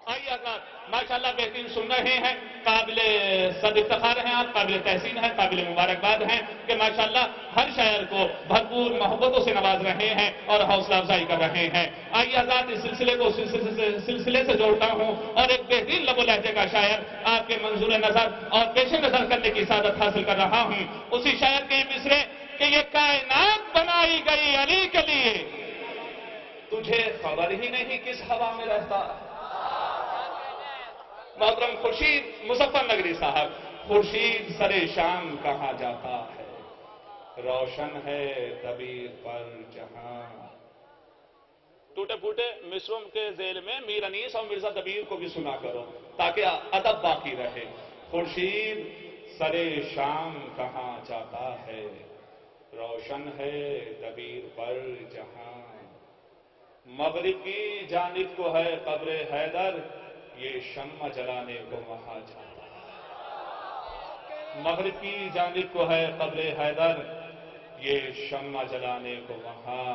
آئیے حضرات ماشاءاللہ بہترین سن رہے ہیں، قابل صد افتخار ہیں آپ، قابل تحسین ہیں، قابل مبارکباد ہیں کہ ماشاءاللہ ہر شاعر کو بھرپور محبتوں سے نواز رہے ہیں اور حوصلہ افزائی کر رہے ہیں۔ آئیے حضرات اس سلسلے کو سلسلے سے جوڑتا ہوں اور ایک بہترین لب و لہجے کا شاعر آپ کے منظور نظر اور پیش نظر کرنے کی سعادت حاصل کر رہا ہوں۔ اسی شاعر کے مصرے کہ یہ کائنات بنائی گئی علی کے لیے، تجھے خبر ہی نہیں کس ہوا میں رہتا۔ محترم خورشید مظفر نگری صاحب، خورشید سر شام کہاں جاتا ہے، روشن ہے دبیر پر جہاں۔ ٹوٹے پھوٹے مصروں کے ذیل میں میر انیس اور مرزا دبیر کو بھی سنا کرو تاکہ ادب باقی رہے۔ خورشید سر شام کہاں جاتا ہے، روشن ہے دبیر پر جہاں۔ مغرب کی جانب کو ہے قبر حیدر، یہ شمع جلانے کو وہاں جاتا ہے۔ مغرب کی جانب کو ہے قبر حیدر، یہ شمع جلانے کو وہاں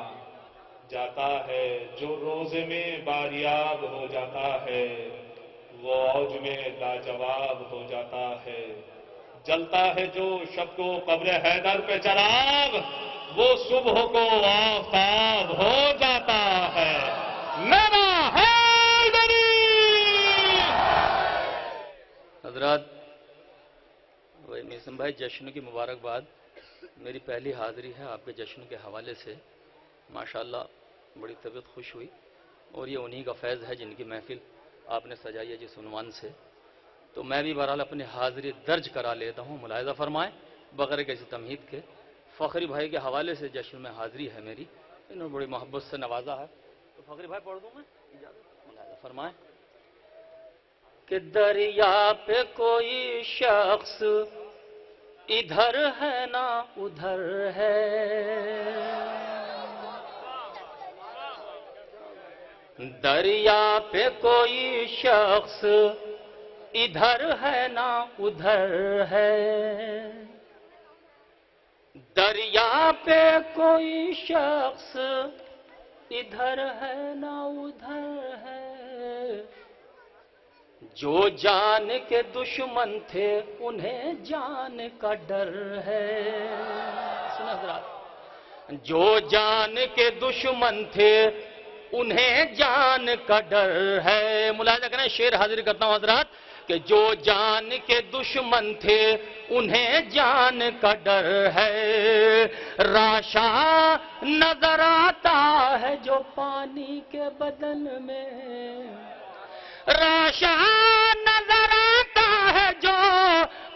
جاتا ہے۔ جو روزے میں باریاب ہو جاتا ہے، وہ اوج میں لاجواب ہو جاتا ہے۔ جلتا ہے جو شب کو قبر حیدر پہ چراغ، وہ صبح کو آفتاب ہو جاتا ہے۔ میرا حیدری۔ حضرات میسم بھائی، جشن کی مبارکباد۔ میری پہلی حاضری ہے آپ کے جشن کے حوالے سے، ماشاءاللہ بڑی طبیعت خوش ہوئی، اور یہ انہی کا فیض ہے جن کی محفل آپ نے سجائی ہے جس عنوان سے۔ تو میں بھی بہرحال اپنی حاضری درج کرا لیتا ہوں، ملاحظہ فرمائیں بغیر کسی تمہید کے۔ فخری بھائی کے حوالے سے جشن میں حاضری ہے میری، انہوں نے بڑی محبت سے نوازا ہے، تو فخری بھائی پڑھ دوں میں، اجازت؟ ملاحظہ فرمائیں کہ دریا پہ کوئی شخص ادھر ہے نہ ادھر ہے، دریا پہ کوئی شخص ادھر ہے نہ ادھر ہے، دریا پہ کوئی شخص ادھر ہے نہ ادھر ہے، جو جان کے دشمن تھے انہیں جان کا ڈر ہے۔ سنیں حضرات، جو جان کے دشمن تھے انہیں جان کا ڈر ہے۔ ملاحظہ کریں، شعر حاضر کرتا ہوں حضرات کہ جو جان کے دشمن تھے انہیں جان کا ڈر ہے، راشا نظر آتا ہے جو پانی کے بدن میں، راشا نظر آتا ہے جو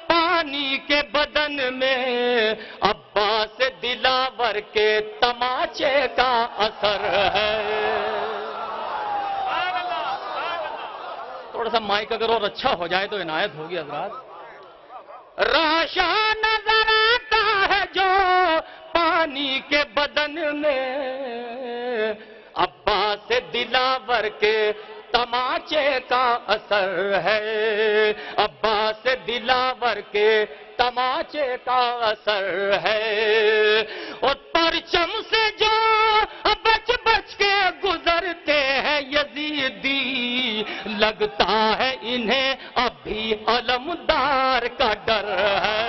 پانی کے بدن میں، عباس دلاور کے تماچے کا اثر ہے۔ تھوڑا سا مائک اگر اور اچھا ہو جائے تو عنایت ہوگی حضرات۔ راشا نظر آتا ہے جو پانی کے بدن میں، عباس دلاور کے تماچے کا اثر ہے، عباس دلاور کے تماچے کا اثر ہے۔ اور پرچم سے جو بچ بچ کے گزرتے ہیں یزیدی، لگتا ہے انہیں ابھی علمدار کا ڈر ہے۔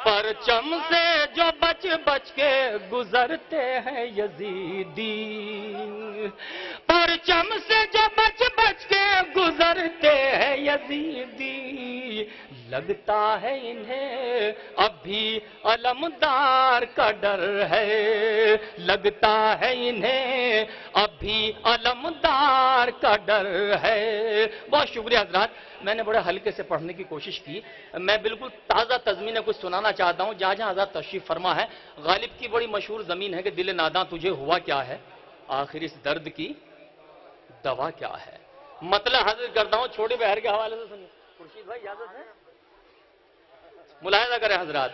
پرچم سے جو بچ بچ کے گزرتے ہیں یزیدی، پرچم سے جو بچ بچ کے گزرتے ہیں یزیدی، لگتا ہے انہیں ابھی علمدار کا ڈر ہے، لگتا ہے انہیں ابھی علمدار کا ڈر ہے۔ بہت شکریہ حضرات، میں نے بڑے ہلکے سے پڑھنے کی کوشش کی۔ میں بالکل تازہ تضمین کچھ سنانا چاہتا ہوں جہاں جہاں حضرات تشریف فرما ہے۔ غالب کی بڑی مشہور زمین ہے کہ دل ناداں تجھے ہوا کیا ہے، آخر اس درد کی دوا کیا ہے۔ مطلب حاضر کرتا ہوں چھوٹے بہر کے حوالے سے سنیے۔ خورشید بھائی اجازت ہے؟ ملاحظہ کریں حضرات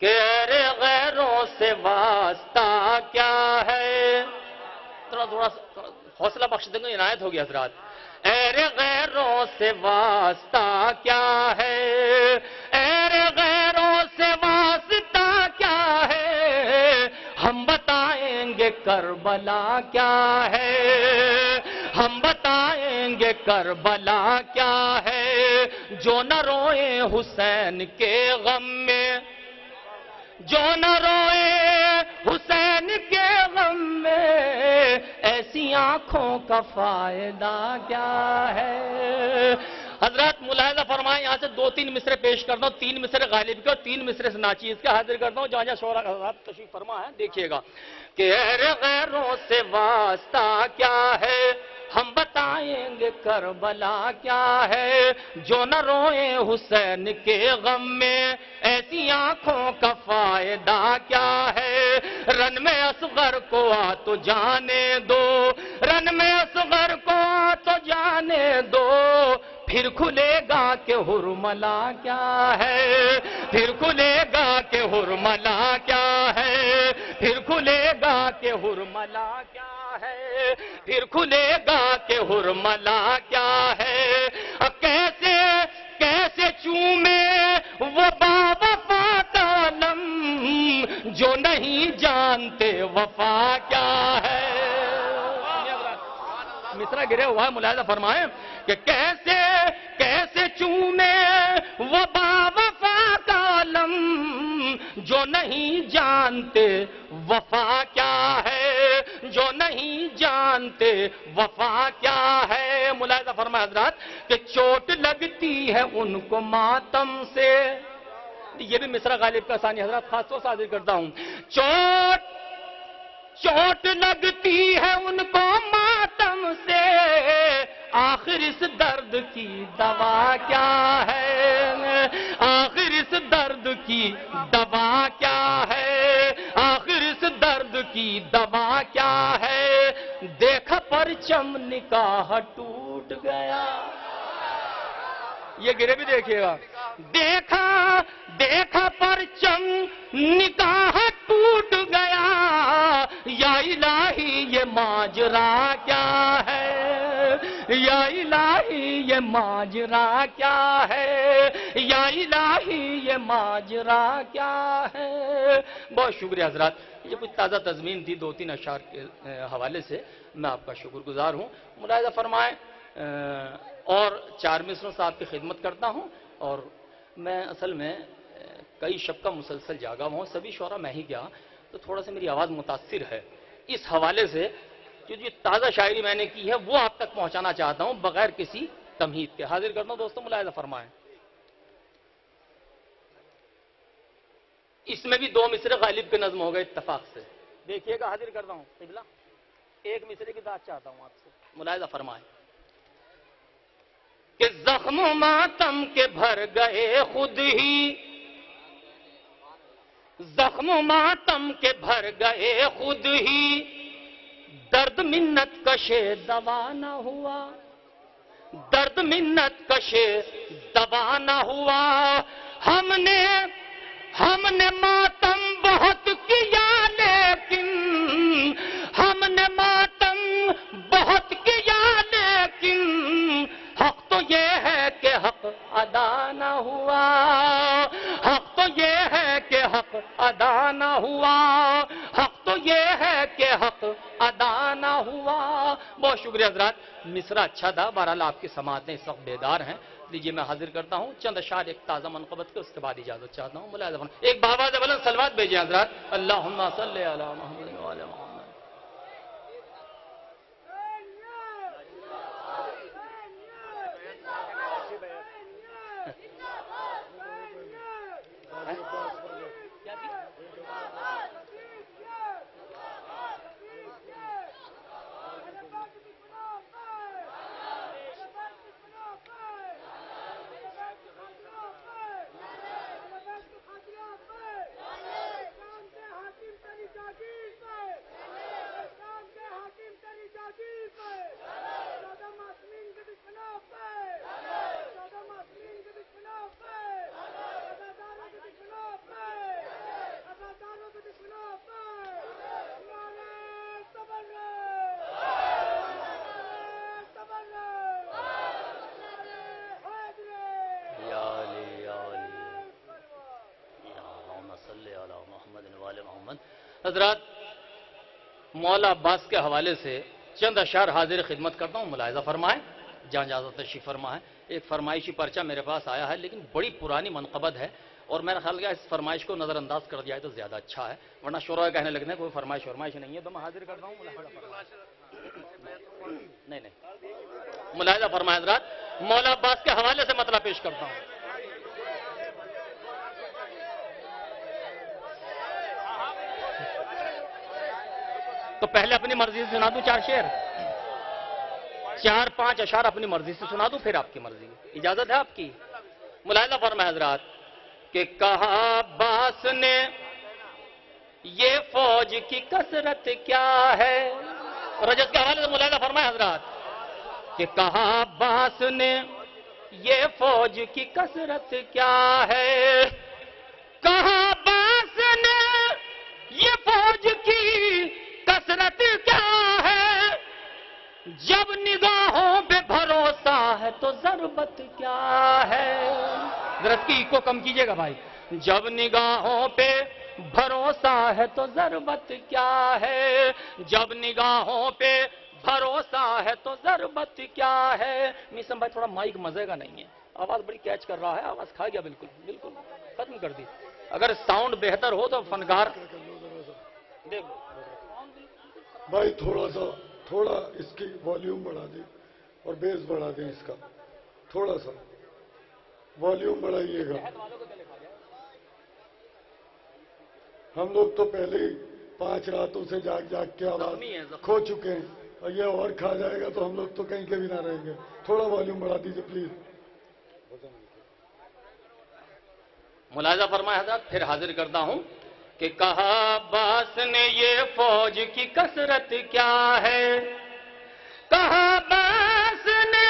کہ ارے غیروں سے واسطہ کیا ہے، تھوڑا حوصلہ بخش دیں گے، عنایت ہوگی حضرات۔ ارے غیروں سے واسطہ کیا ہے، ارے غیروں سے واسطہ کیا ہے، کربلا کیا ہے، ہم بتائیں گے کربلا کیا ہے، جو نہ روئے حسین کے غم میں، جو نہ روئے حسین کے غم میں، ایسی آنکھوں کا فائدہ کیا ہے۔ حضرات ملاحظہ فرمائیں، یہاں سے 2-3 مصرے پیش کرتا ہوں، 3 مصرے غالب کے اور 3 مصرے سے ناچیز کے حاضر کرتا ہوں، جہاں جہاں شعراء حضرات تشریف فرما ہے دیکھیے گا کہ غیروں سے واسطہ کیا ہے، ہم بتائیں گے کربلا کیا ہے، جو نہ روئے حسین کے غم میں، ایسی آنکھوں کا فائدہ کیا ہے۔ رن میں اصغر کو آ تو جانے دو، رن میں اصغر کو آ تو جانے دو، پھر کھلے گا کہ حرملا کیا ہے، پھر کھلے گا کہ حرملا کیا ہے، پھر کھلے گا کہ حرملا کیا ہے، پھر کھلے گا کہ حرملا کیا ہے۔ کیسے کیسے چومے وہ باوفا کا لم، جو نہیں جانتے وفا کیا ہے۔ مصرع گرے ہوا ہے، ملاحظہ فرمائیں کہ کیسے کیسے چومے وہ باوفا کا لم، جو نہیں جانتے وفا کیا ہے، جو نہیں جانتے وفا کیا ہے۔ ملاحظہ فرمائیں حضرات کہ چوٹ لگتی ہے ان کو ماتم سے، یہ بھی مصرع غالب کا ثانی حضرات خاص طور سے حاضر کرتا ہوں، چوٹ لگتی ہے ان کو ماتم سے، آخر اس درد کی دوا کیا ہے، آخر اس درد کی دوا کیا ہے، آخر اس درد کی دوا کیا ہے۔ دیکھا پرچم نکاح ٹوٹ گیا، یہ گرے بھی دیکھیے گا، دیکھا پرچم نکاح ٹوٹ گیا، یا الہی یہ ماجرا کیا ہے، یا الہی یہ ماجرا کیا ہے، یا الہی یہ ماجرا کیا ہے۔ بہت شکریہ حضرات، یہ کچھ تازہ تضمین تھی 2-3 اشعار کے حوالے سے، میں آپ کا شکر گزار ہوں۔ ملاحظہ فرمائیں اور 4 مصروں سے آپ کی خدمت کرتا ہوں، اور میں اصل میں کئی شب کا مسلسل جاگا ہوا ہوں، سبھی شعراء میں ہی گیا، تو تھوڑا سا میری آواز متاثر ہے، اس حوالے سے جو تازہ شاعری میں نے کی ہے وہ آپ تک پہنچانا چاہتا ہوں بغیر کسی تمہید کے۔ حاضر کرتا ہوں دوستوں، ملاحظہ فرمائیں، اس میں بھی 2 مصرے غالب کے نظم ہو گئے اتفاق سے، دیکھیے گا، حاضر کرتا ہوں قبلہ، 1 مصرے کی داد چاہتا ہوں آپ سے، ملاحظہ فرمائیں کہ زخم ماتم کے بھر گئے خود ہی، زخم ماتم کے بھر گئے خود ہی، درد منت کشے دوا نہ ہوا، درد منت کشے دوا نہ ہوا، ہم نے ماتم بہت کیا لیکن، ہم نے ماتم بہت کیا لیکن، حق تو یہ ہے کہ حق ادا نہ ہوا، حق تو یہ ہے کہ حق ادا نہ ہوا، حق تو یہ ہے کہ حق ادا نہ ہوا۔ بہت شکریہ حضرات، مصرع اچھا تھا، بہرحال آپ کی سماعتیں اس وقت بیدار ہیں، لیجیے میں حاضر کرتا ہوں چند اشعار ایک تازہ منقبت کے، اس کے بعد اجازت چاہتا ہوں۔ ملاحظہ فرمائیں، ایک بآواز بلند صلوات بھیجیں حضرات، اللہم صلی علی محمد و علی محمد۔ حضرات مولا عباس کے حوالے سے چند اشعار حاضر خدمت کرتا ہوں، ملاحظہ فرمائیں، جہاں اجازت تشریف فرما ہے۔ ایک فرمائشی پرچہ میرے پاس آیا ہے، لیکن بڑی پرانی منقبت ہے، اور میرا خیال کیا اس فرمائش کو نظر انداز کر دیا ہے تو زیادہ اچھا ہے، ورنہ شعراء کہنے لگتے ہیں کوئی فرمائش نہیں ہے، تو میں حاضر کرتا ہوں۔ نہیں، ملاحظہ فرمائیں حضرات، مولا عباس کے حوالے سے مطلب پیش کرتا ہوں۔ تو پہلے اپنی مرضی سے سنا دوں 4 شعر، 4-5 اشعار اپنی مرضی سے سنا دوں، پھر آپ کی مرضی، اجازت ہے آپ کی؟ ملاحظہ فرمائیں حضرات کہ کہا عباس نے یہ فوج کی کثرت کیا ہے، رجز کے حوالے سے ملاحظہ فرمائیں حضرات کہ کہا عباس نے یہ فوج کی کثرت کیا ہے، کہا عباس نے یہ فوج کی کثرت کیا ہے، جب نگاہوں پہ بھروسہ ہے تو ضربت کیا ہے، ذرا کی کو کم کیجئے گا بھائی، جب نگاہوں پہ بھروسہ ہے تو ضربت کیا ہے، جب نگاہوں پہ بھروسہ ہے تو ضربت کیا ہے۔ میسم بھائی تھوڑا مائک مزے کا نہیں ہے، آواز بڑی کیچ کر رہا ہے، آواز کھا گیا، بالکل ختم کر دی، اگر ساؤنڈ بہتر ہو تو فنکار دیکھ بھائی تھوڑا اس کی والیوم بڑھا دیں اور بیس بڑھا دیں، اس کا تھوڑا سا والیوم بڑھائیے گا۔ ہم لوگ تو پہلے ہی 5 راتوں سے جاگ کے آواز کھو چکے ہیں، اور یہ اور کھا جائے گا تو ہم لوگ تو کہیں کے بھی نہ رہیں گے۔ تھوڑا والیوم بڑھا دیجیے پلیز۔ ملاحظہ فرمائے حضرات، پھر حاضر کرتا ہوں کہ کہا عباس نے یہ فوج کی کثرت کیا ہے، کہا عباس نے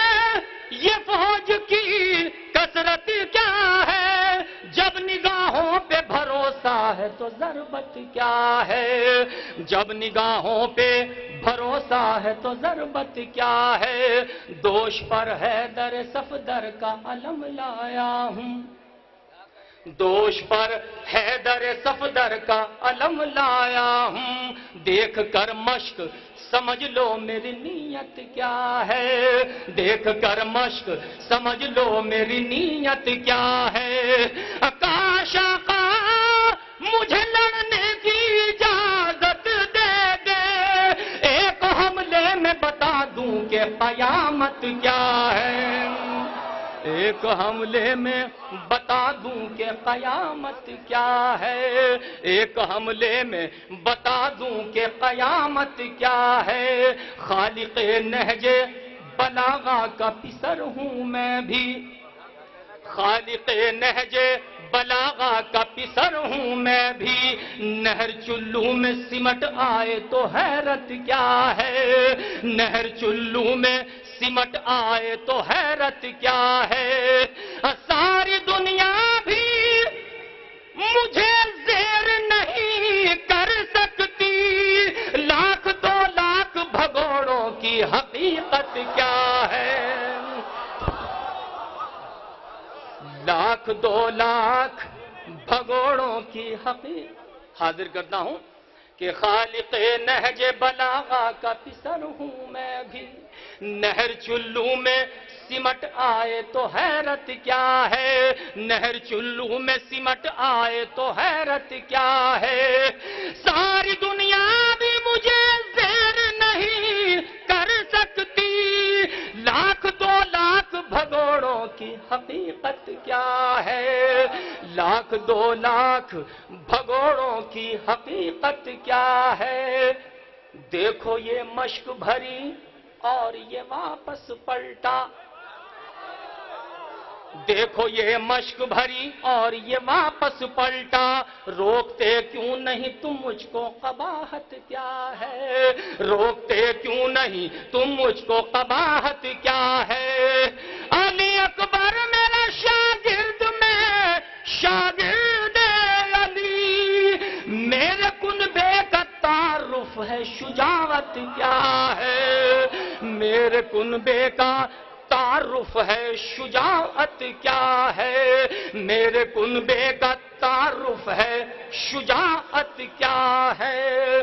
یہ فوج کی کثرت کیا ہے، جب نگاہوں پہ بھروسہ ہے تو ضربت کیا ہے، جب نگاہوں پہ بھروسہ ہے تو ضربت کیا ہے، دوش پر حیدر صفدر کا علم لایا ہوں، دوش پر حیدر صفدر کا علم لایا ہوں، دیکھ کر مشق سمجھ لو میری نیت کیا ہے، دیکھ کر مشق سمجھ لو میری نیت کیا ہے، کاش آقا مجھے لڑنے کی اجازت دے دے، ایک حملے میں بتا دوں کہ قیامت کیا ہے، ایک حملے میں بتا دوں کہ قیامت کیا ہے، ایک حملے میں بتا دوں کہ قیامت کیا ہے، خالق نہج بلاغہ کا پسر ہوں میں بھی، خالق نہج بلاغہ کا پسر ہوں میں بھی، نہر چلو میں سمٹ آئے تو حیرت کیا ہے، نہر چلو میں سمٹ آئے تو حیرت کیا ہے، ساری دنیا بھی مجھے زیر نہیں کر سکتی، 1,00,000 بھگوڑوں کی حقیقت کیا ہے، 1,00,000 بھگوڑوں کی حقیقت۔ حاضر کرتا ہوں کہ خالق نہج بلاغہ کا پسر ہوں میں بھی، نہر چلو میں سمٹ آئے تو حیرت کیا ہے، نہر چلو میں سمٹ آئے تو حیرت کیا ہے، ساری دنیا بھی مجھے زیر نہیں کر سکتی، 1,00,000 بھگوڑوں کی حقیقت کیا ہے، 1,00,000 بھگوڑوں کی حقیقت کیا ہے، دیکھو یہ مشق بھری اور یہ واپس پلٹا، دیکھو یہ مشق بھری اور یہ واپس پلٹا، روکتے کیوں نہیں تم مجھ کو قباحت کیا ہے، روکتے کیوں نہیں تم مجھ کو قباحت کیا ہے، علی اکبر میرا شاگرد میں شاگرد علی، میرے کنبے کا تعارف ہے شجاعت کیا ہے، میرے کنبے کا تعارف ہے شجاعت کیا ہے، میرے کنبے کا تعارف ہے شجاعت کیا ہے،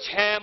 6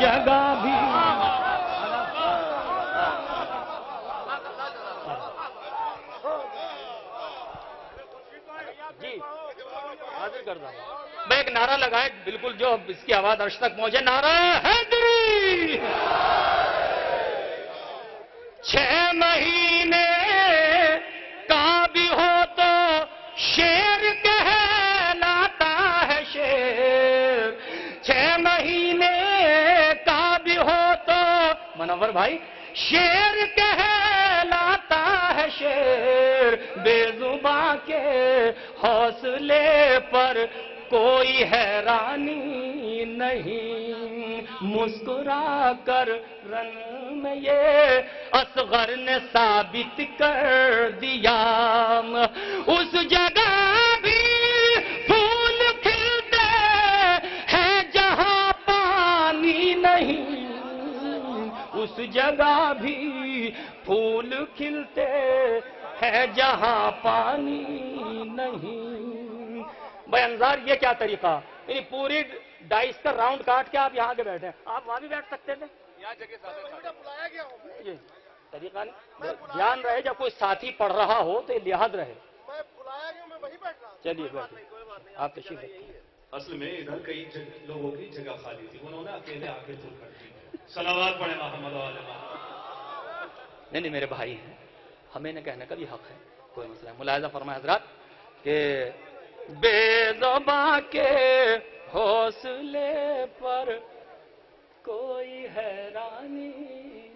جگہ بھی جی حاضر کر دوں میں ایک نعرہ لگائیں بالکل جو اس کی آواز عرش تک پہنچے. نعرہ حیدری. 6 مہینے کا بھی ہو تو شیر کہلاتا ہے شیر. 6 مہینے کا بھی ہو تو منور بھائی شیر کہلاتا ہے شیر. بے زباں کے حوصلے پر کوئی حیرانی نہیں. مسکرا کر رن میں یہ اصغر نے ثابت کر دیا. اس جگہ بھی پھول کھلتے ہیں جہاں پانی نہیں. اس جگہ بھی پھول کھلتے ہیں جہاں پانی نہیں. بھائی انظار یہ کیا طریقہ, یعنی پوری ڈائس کا راؤنڈ کاٹ کے آپ یہاں کے بیٹھے ہیں. آپ وہاں بھی بیٹھ سکتے تھے. یہ طریقہ نہیں, دھیان رہے جب کوئی ساتھی پڑھ رہا ہو تو یہ لحاظ رہے. چلیے بیٹھے آپ تشریف رکھیے. اصل میں ادھر کئی لوگوں کی جگہ خالی تھی, انہوں نے اکیلے آ کے پھول کر دی. صلوات پڑھیں محمد والے محمد. نہیں میرے بھائی ہیں, ہمیں نہ کہنے کا بھی حق ہے, کوئی مسئلہ ہے. ملاحظہ فرمائے حضرات کہ بے زباں کے حوصلے پر کوئی حیرانی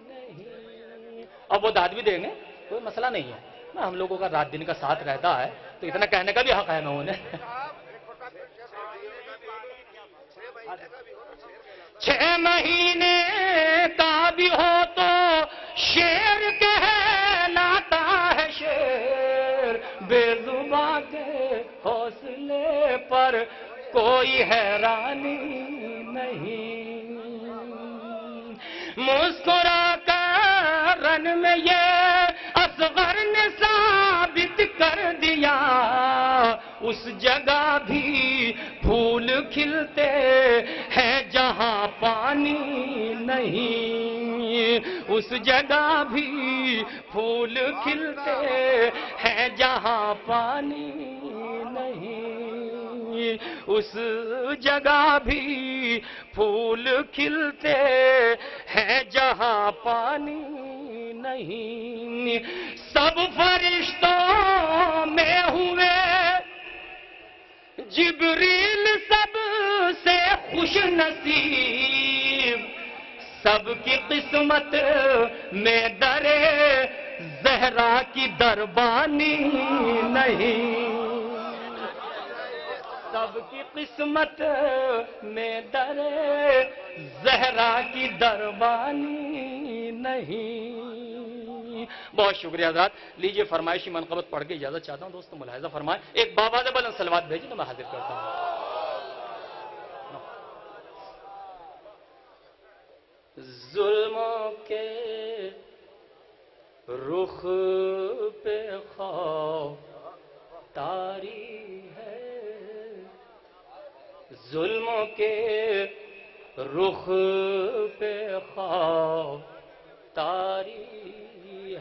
نہیں. اب وہ داد بھی دیں گے, کوئی مسئلہ نہیں ہے. ہم لوگوں کا رات دن کا ساتھ رہتا ہے تو اتنا کہنے کا بھی حق ہے نا انہیں. 6 مہینے کا بھی ہو تو شیر کہلاتا ہے شیر. بے زباں کے حوصلے پر کوئی حیرانی نہیں. مسکرا کر رن میں یہ اصغر نے ثابت کر دیا. اس جگہ بھی پھول کھلتے ہیں جہاں پانی نہیں. اس جگہ بھی پھول کھلتے ہیں جہاں پانی نہیں. اس جگہ بھی پھول کھلتے ہیں جہاں پانی نہیں. سب فرشتوں میں ہوئے جبریل سب سے خوش نصیب. سب کی قسمت میں درے زہرا کی دربانی نہیں. سب کی قسمت میں درے زہرا کی دربانی نہیں. بہت شکریہ حضرات. لیجئے فرمائشی منقبت پڑھ کے اجازت چاہتا ہوں. دوستو ملاحظہ فرمائیں, ایک بابا بلند صلوات بھیجیں تو میں حاضر کرتا ہوں. ظلموں کے رخ پہ خوف طاری ہے. ظلموں کے رخ پہ خوف طاری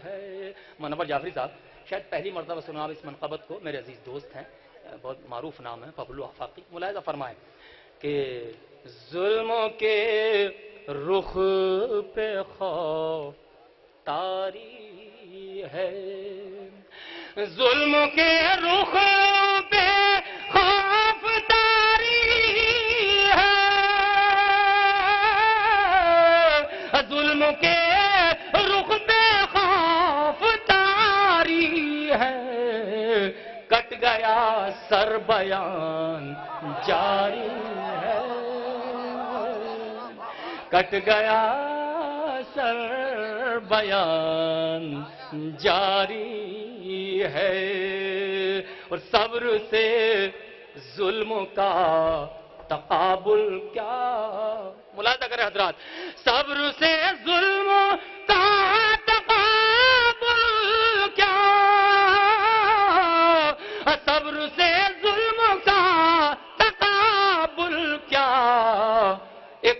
ہے. منور جعفری صاحب شاید پہلی مرتبہ سنا اس منقبت کو, میرے عزیز دوست ہیں, بہت معروف نام ہے, پبلو آفاقی. ملاحظہ فرمائیں کہ ظلموں کے رخ پہ خوف طاری ہے. ظلم کے رخ پہ خوف طاری ہے. ظلم کے رخ پہ خوف طاری ہے. کٹ گیا سر بیان جاری ہے. کٹ گیا سر بیان جاری ہے. اور صبر سے ظلم کا تقابل کیا. ملاحظہ کریں حضرات, صبر سے ظلم کا تقابل کیا. صبر سے ظلم کا تقابل کیا. ایک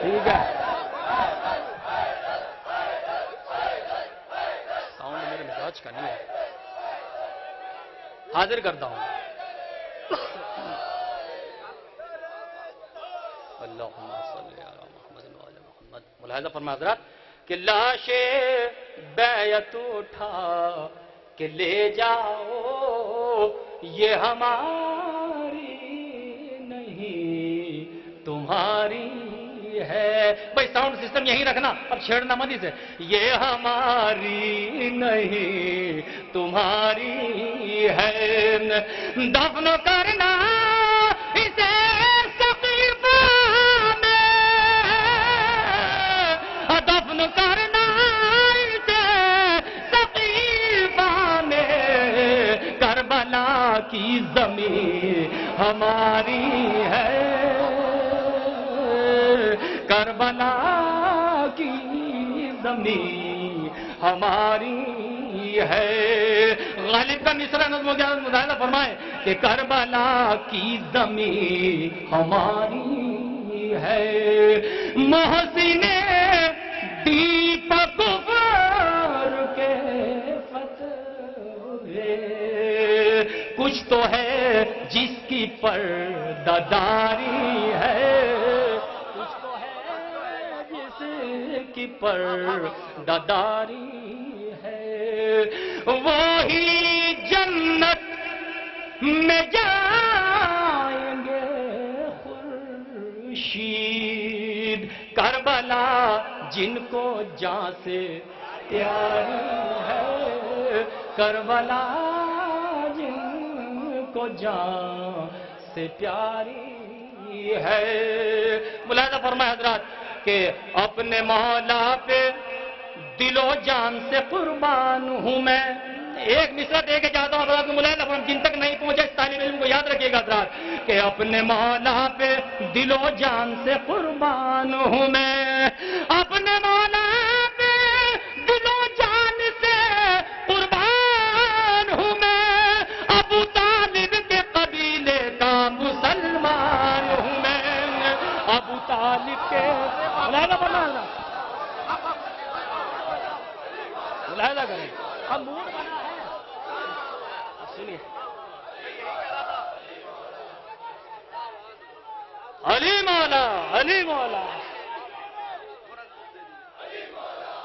ٹھیک ہے، ساؤنڈ میرے مزاج کا نہیں ہے، حاضر کرتا ہوں. اللہم صلی علی محمد و علی محمد. ملاحظہ فرمائے حضرات کہ لاش بیعت اٹھا کہ لے جاؤ، یہ ہماری نہیں تمہاری ہے. بھائی ساؤنڈ سسٹم یہیں رکھنا، اب چھیڑنا مت اسے. یہ ہماری نہیں تمہاری ہے، دفن کرنا اسے سقیفہ میں، دفن کرنا اسے سقیفہ میں، کربلا کی زمین ہماری ہے، کربلا کی زمین ہماری ہے. غالب کا مصرع نظم و ضیاء مظاہرہ فرمائے کہ کربلا کی زمین ہماری ہے. محسن دیپک کفر کے فتوے، کچھ تو ہے جس کی پردہ داری ہے، کچھ تو ہے جس کی پردہ داری ہے. وہی جنت میں جائیں گے خورشید، کربلا جن کو جان سے پیاری ہے، کربلا جن کو جان سے پیاری ہے. ملاحظہ فرمائے حضرات کہ اپنے مولا پہ دل و جان سے قربان ہوں میں. ایک مصرع دے کے جاتا ہوں حضرات کو، ملاحظہ فرمائے جن تک نہیں پہنچا اس طالب علم کو یاد رکھیے گا حضرات کہ اپنے مولا پہ دل و جان سے قربان ہوں میں، اپنے مولا پہ دل و جان سے قربان ہوں میں، ابو طالب کے قبیلے کا مسلمان ہوں میں، ابو طالب کے. ملاحظہ فرمائے، ملاحظہ کریں، اب موڈ بنا ہے. سنیے، علی مولا، علی مولا،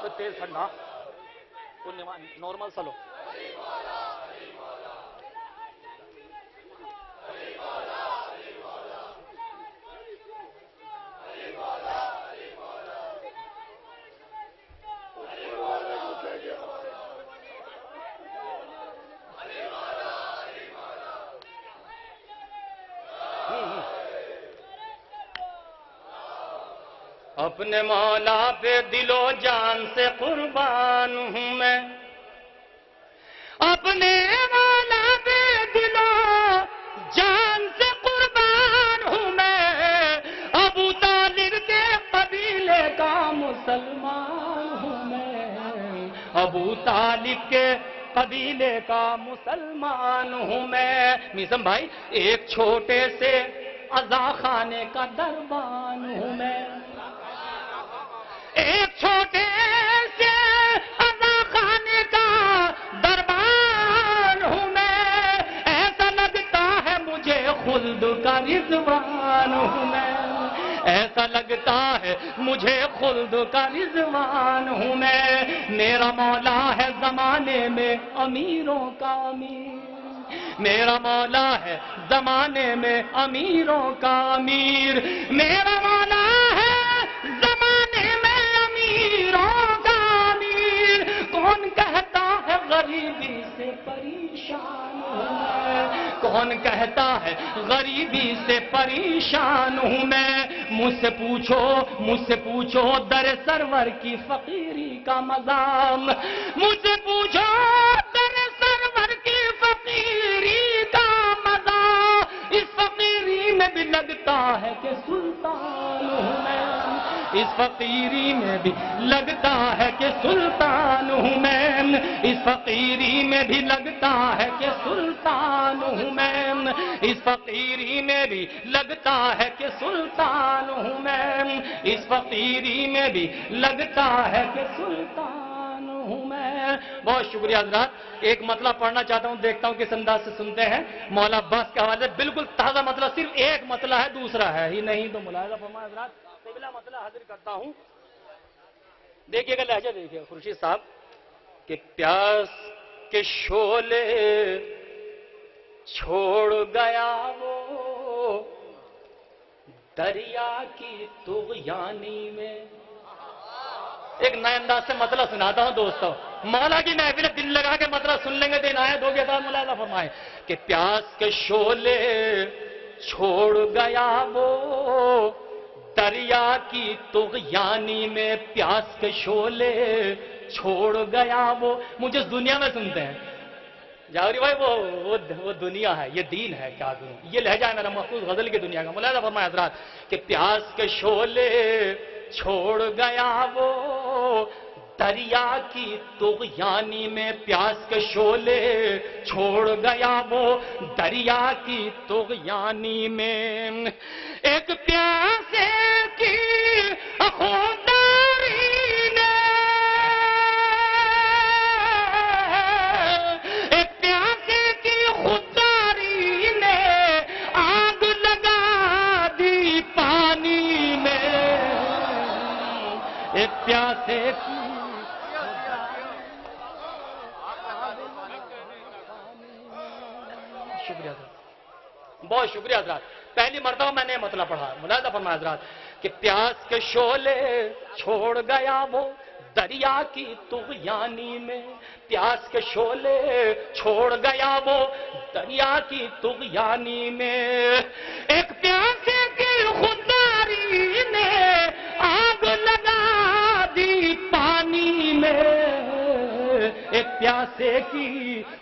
تو تیز ٹھنڈا نارمل سلو. اپنے مولا پہ دل و جان سے قربان ہوں میں، اپنے مولا پہ دل و جان سے قربان ہوں میں، ابو طالب کے قبیلے کا مسلمان ہوں میں، ابو طالب کے قبیلے کا مسلمان ہوں میں. میزم بھائی ایک چھوٹے سے عزا خانے کا دربان ہوں میں، ایک چھوٹے سے عزا خانے کا دربان ہوں میں، ایسا لگتا ہے مجھے خلد کا رضوان ہوں میں، ایسا لگتا ہے مجھے خلد کا رضوان ہوں میں. میرا مولا ہے زمانے میں امیروں کا امیر، میرا مولا ہے زمانے میں امیروں کا امیر، میرا مولا ہے زمانے میں امیروں کا امیر. کون کہتا ہے غریبی سے پریشان ہوں میں، کون کہتا ہے غریبی سے پریشان ہوں میں. مجھ سے پوچھو در سرور کی فقیری کا مذاق، مجھ سے پوچھو در سرور کی فقیری کا مذاق. اس فقیری میں بھی لگتا ہے کہ سلطان ہوں میں، اس فقیری میں بھی لگتا ہے کہ سلطان ہوں میں، اس فقیری میں بھی لگتا ہے کہ سلطان ہوں میں، اس فقیری میں بھی لگتا ہے کہ سلطان ہوں میں، اس فقیری میں بھی لگتا ہے کہ سلطان ہوں میں۔ بہت شکریہ حضرات۔ ایک مطلب پڑھنا چاہتا ہوں، دیکھتا ہوں کس انداز سے سنتے ہیں۔ مولا عباس کے حوالے سے بالکل تازہ مطلب، صرف ایک مطلب ہے، دوسرا ہے ہی نہیں، تو ملاحظہ فرمائیں حضرات۔ پہلا مطلب حاضر کرتا ہوں، دیکھیے گا لہجہ، دیکھیے خورشید صاحب کہ پیاس کے شعلے چھوڑ گیا وہ دریا کی طغیانی میں۔ ایک نئے انداز سے مطلب سناتا ہوں دوستو، مولا کی محفل دل لگا کے مطلب سن لیں گے تو عنایت ہوگی۔ صاحب ملاحظہ فرمائیں کہ پیاس کے شعلے چھوڑ گیا وہ دریا کی طغیانی میں، پیاس کے شعلے چھوڑ گیا وہ۔ مجھے اس دنیا میں سنتے ہیں جاوری بھائی، وہ دنیا ہے، یہ دین ہے، کیا کروں، یہ لہجہ ہے میرا مخصوص غزل کی دنیا کا۔ ملاحظہ فرمائیں حضرات کہ پیاس کے شعلے چھوڑ گیا وہ دریا کی طغیانی میں، پیاس کے شعلے چھوڑ گیا وہ دریا کی طغیانی میں۔ ایک پیاسے کی خودداری نے، ایک پیاسے کی خودداری نے آگ لگا دی پانی میں، ایک پیاسے کی شکریہ حضرات، بہت شکریہ حضرات۔ پہلی مرتبہ میں نے مطلب پڑھا، ملاحظہ فرمائے حضرات کہ پیاس کے شعلے چھوڑ گیا وہ دریا کی طغیانی میں، پیاس کے شعلے چھوڑ گیا وہ دریا کی طغیانی میں، ایک پیاسے کی خودداری نے آگ لگا دی پانی میں، ایک پیاسے کی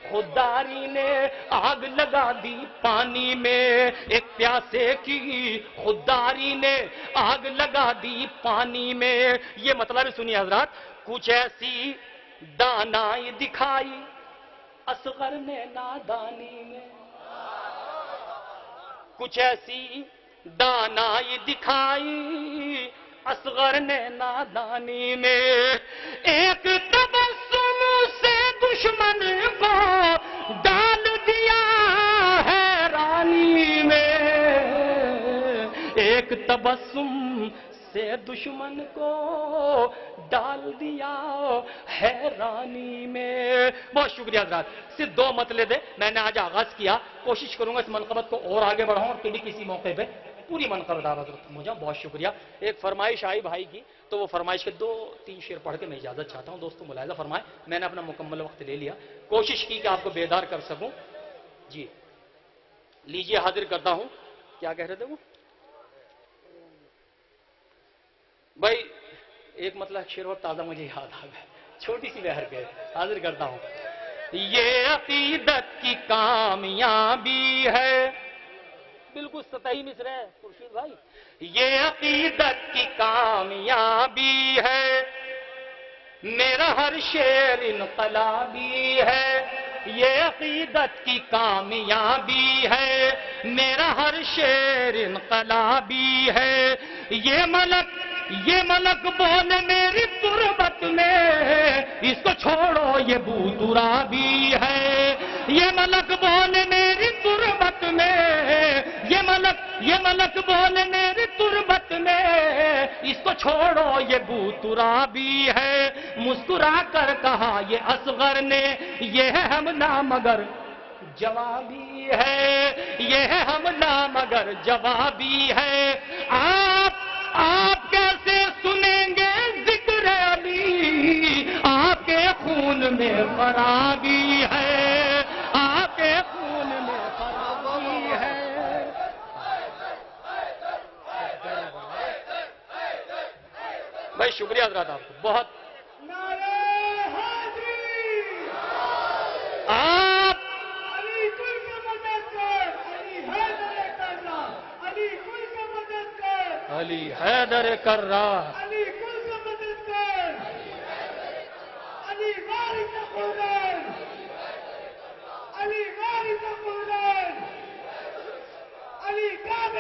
خودداری نے آگ لگا دی پانی میں، ایک پیاسے کی خودداری نے آگ لگا دی پانی میں۔ یہ مطلب سنیے حضرات، کچھ ایسی دانائی دکھائی اصغر نے نادانی میں، کچھ ایسی دانائی دکھائی اصغر نے نادانی میں، ایک تبسم سے دشمن کو ڈال دیا حیرانی میں، ایک تبسم سے دشمن کو ڈال دیا حیرانی میں۔ بہت شکریہ حضرات۔ صرف دو مطلب دے میں نے آج آغاز کیا، کوشش کروں گا اس منقبت کو اور آگے بڑھاؤں اور کسی موقع پہ پوری منقبت آواز ختم ہو جاؤں۔ بہت شکریہ۔ ایک فرمائش آئی بھائی کی، تو وہ فرمائش کے 2-3 شعر پڑھ کے میں اجازت چاہتا ہوں۔ دوستو ملاحظہ فرمائیں، میں نے اپنا مکمل وقت لے لیا، کوشش کی کہ آپ کو بیدار کر سکوں۔ جی لیجئے حاضر کرتا ہوں۔ کیا کہہ رہے تھے وہ بھائی؟ ایک مطلب شعر اور تازہ مجھے یاد آ گیا، چھوٹی سی بہر کے حاضر کرتا ہوں۔ یہ عقیدت کی کامیابی ہے، بالکل سطحی مصر ہے خورشید بھائی، یہ عقیدت کی کامیابی ہے، میرا ہر شعر انقلابی ہے، یہ عقیدت کی کامیابی ہے، میرا ہر شعر انقلابی ہے، یہ ملک بولے میری تربت میں، اس کو چھوڑو یہ بوترابی ہے، یہ ملک بولے میری تربت میں، یہ ملک بولے میری تربت میں، اس کو چھوڑو یہ بوترابی ہے، مسکرا کر کہا یہ اصغر نے، یہ ہے حملہ مگر جوابی ہے، یہ ہے حملہ مگر جوابی ہے، آپ کیسے سنیں گے ذکر علی، آپ کے خون میں خرابی ہے، آپ کے خون میں خرابی ہے۔ بھائی شکریہ حضرات آپ کو بہت۔ آپ علی حیدر کرار